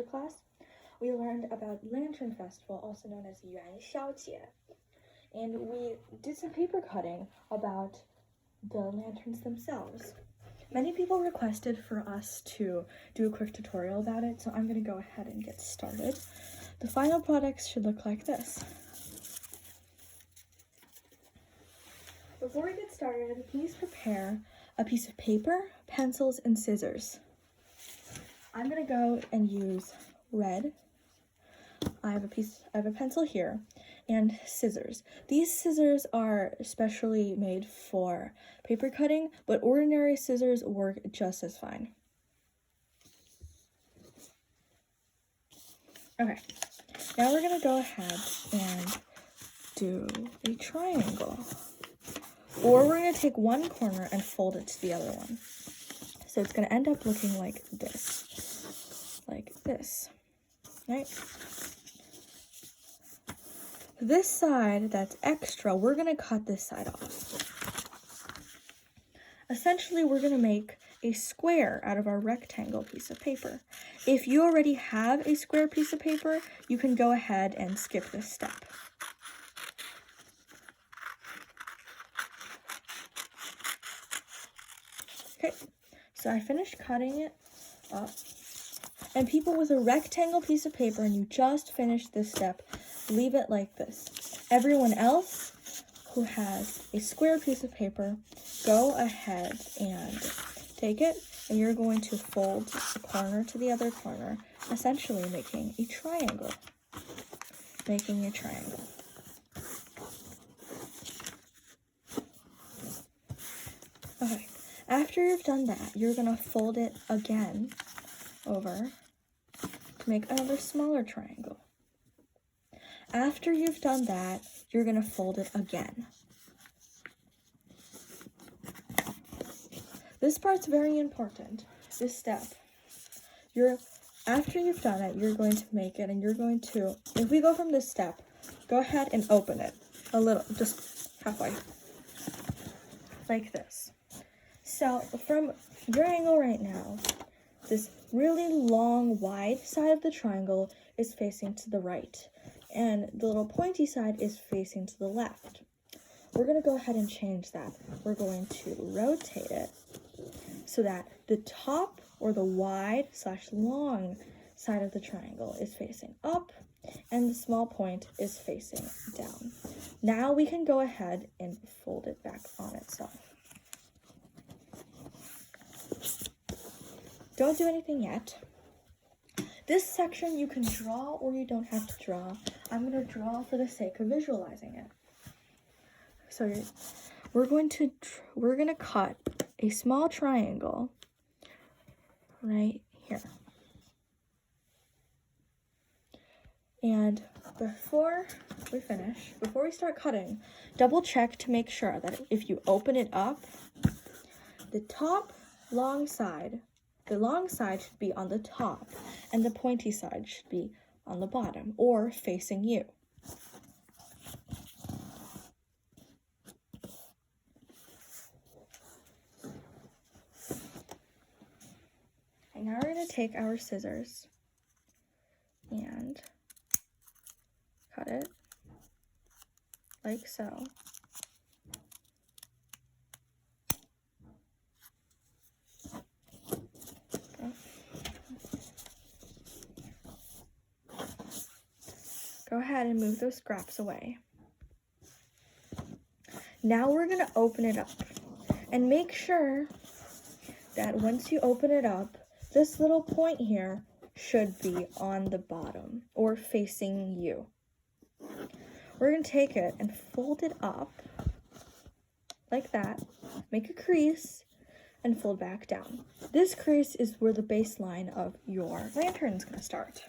class, we learned about Lantern Festival, also known as Yuan Xiaojie, and we did some paper cutting about the lanterns themselves. Many people requested for us to do a quick tutorial about it, so I'm going to go ahead and get started. The final products should look like this. Before we get started, please prepare a piece of paper, pencils, and scissors. I'm going to go and use red. I have a pencil here and scissors. These scissors are specially made for paper cutting, but ordinary scissors work just as fine. Okay, now we're gonna go ahead and do a triangle. Or we're gonna take one corner and fold it to the other one. So it's gonna end up looking like this, right? This side that's extra, we're gonna cut this side off. Essentially, we're gonna make a square out of our rectangle piece of paper. If you already have a square piece of paper, you can go ahead and skip this step. Okay, so I finished cutting it up. And people with a rectangle piece of paper and you just finished this step, leave it like this. Everyone else who has a square piece of paper, go ahead and take it, and you're going to fold the corner to the other corner, essentially making a triangle. Okay, after you've done that, you're gonna fold it again over to make another smaller triangle. After you've done that, you're gonna fold it again. This part's very important, this step. After you've done it, you're going to make it, and you're going to, if we go from this step, go ahead and open it a little, just halfway, like this. So from your angle right now, this really long, wide side of the triangle is facing to the right, and the little pointy side is facing to the left. We're going to go ahead and change that. We're going to rotate it so that the top, or the wide/long side of the triangle, is facing up, and the small point is facing down. Now we can go ahead and fold it back on itself. Don't do anything yet. This section you can draw or you don't have to draw. I'm going to draw for the sake of visualizing it. So we're going to cut a small triangle right here. And before we start cutting, double check to make sure that if you open it up, the long side should be on the top, and the pointy side should be on the bottom, or facing you. And now we're going to take our scissors and cut it like so. Go ahead and move those scraps away. Now we're going to open it up, and make sure that once you open it up, this little point here should be on the bottom or facing you. We're going to take it and fold it up like that, make a crease, and fold back down. This crease is where the baseline of your lantern is going to start.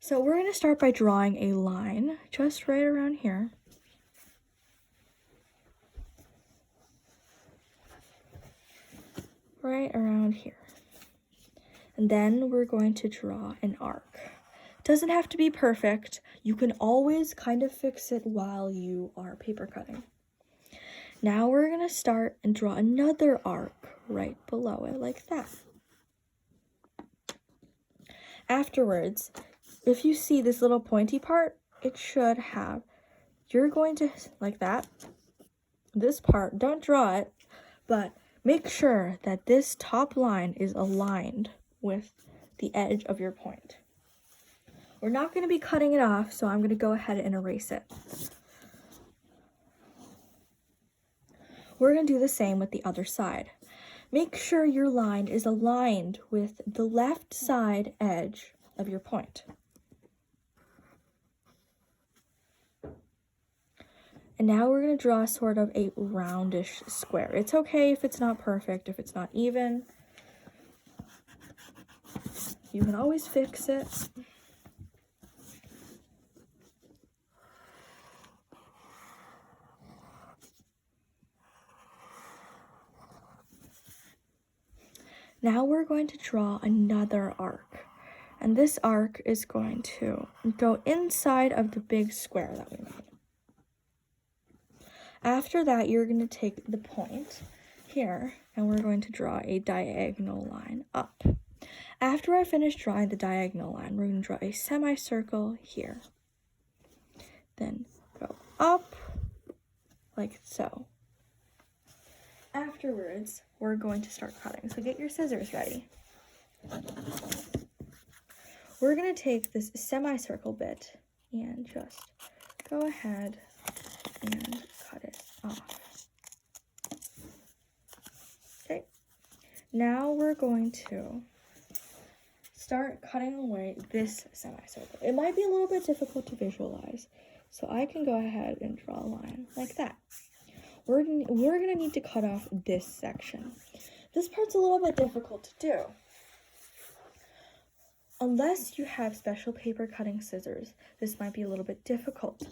So we're going to start by drawing a line just right around here. Right around here. And then we're going to draw an arc. Doesn't have to be perfect. You can always kind of fix it while you are paper cutting. Now we're going to start and draw another arc right below it like that. Afterwards, if you see this little pointy part, it should have, you're going to, like that, this part, don't draw it, but make sure that this top line is aligned with the edge of your point. We're not going to be cutting it off, so I'm going to go ahead and erase it. We're going to do the same with the other side. Make sure your line is aligned with the left side edge of your point. And now we're going to draw sort of a roundish square. It's okay if it's not perfect, if it's not even. You can always fix it. Now we're going to draw another arc. And this arc is going to go inside of the big square that we made. After that, you're going to take the point here, and we're going to draw a diagonal line up. After I finish drawing the diagonal line, we're going to draw a semicircle here. Then go up, like so. Afterwards, we're going to start cutting. So get your scissors ready. We're going to take this semicircle bit and just go ahead and cut it off. Okay, now we're going to start cutting away this semicircle. It might be a little bit difficult to visualize, so I can go ahead and draw a line like that. We're gonna need to cut off this section. This part's a little bit difficult to do. Unless you have special paper cutting scissors, this might be a little bit difficult.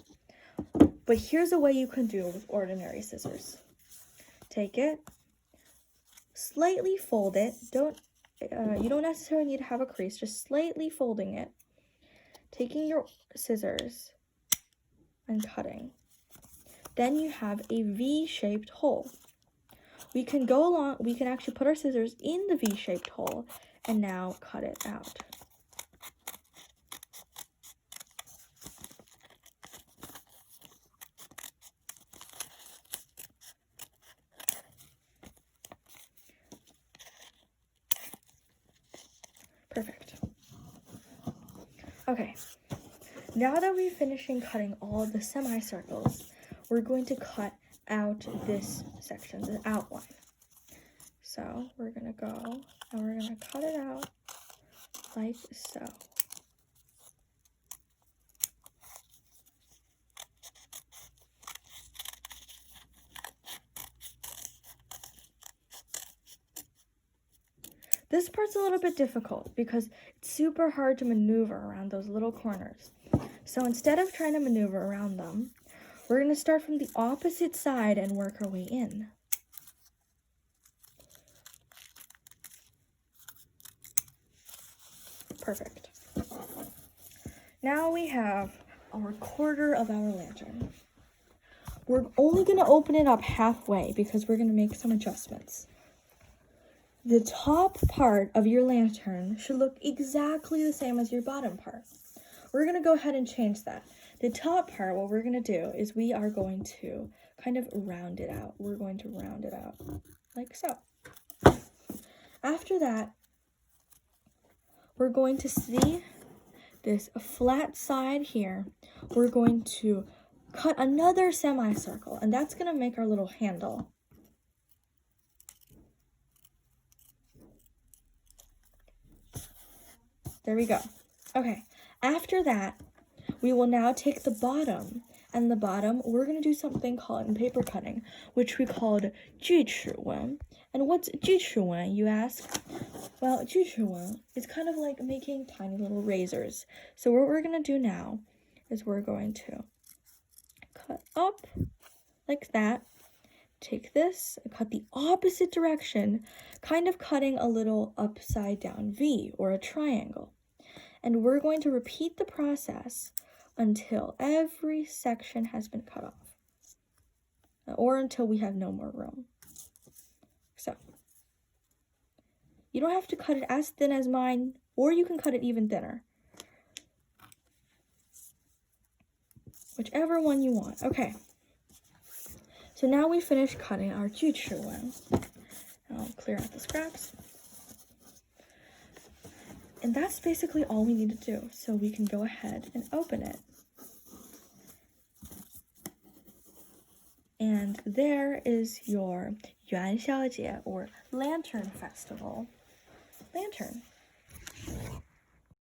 But here's a way you can do it with ordinary scissors. Take it, slightly fold it. You don't necessarily need to have a crease, just slightly folding it. Taking your scissors and cutting. Then you have a V-shaped hole. We can actually put our scissors in the V-shaped hole and now cut it out. Perfect. Okay, now that we're finishing cutting all the semicircles, we're going to cut out this section, the outline. So we're gonna go and we're gonna cut it out like so. This part's a little bit difficult because it's super hard to maneuver around those little corners. So instead of trying to maneuver around them, we're going to start from the opposite side and work our way in. Perfect. Now we have our quarter of our lantern. We're only going to open it up halfway because we're going to make some adjustments. The top part of your lantern should look exactly the same as your bottom part. We're going to go ahead and change that. The top part, what we're going to do is we are going to kind of round it out. We're going to round it out like so. After that, we're going to see this flat side here. We're going to cut another semicircle, and that's going to make our little handle. There we go. Okay, after that, we will now take the bottom, and the bottom, we're going to do something called in paper cutting, which we called 锯齿纹. And what's 锯齿纹, you ask? Well, 锯齿纹is kind of like making tiny little razors. So what we're going to do now is we're going to cut up like that, take this, and cut the opposite direction, kind of cutting a little upside down V or a triangle. And we're going to repeat the process until every section has been cut off, or until we have no more room. So, you don't have to cut it as thin as mine or you can cut it even thinner. Whichever one you want. Okay. So now we finished cutting our 锯齿纹. I'll clear out the scraps. And that's basically all we need to do. So we can go ahead and open it. And there is your 元宵节 or Lantern Festival lantern.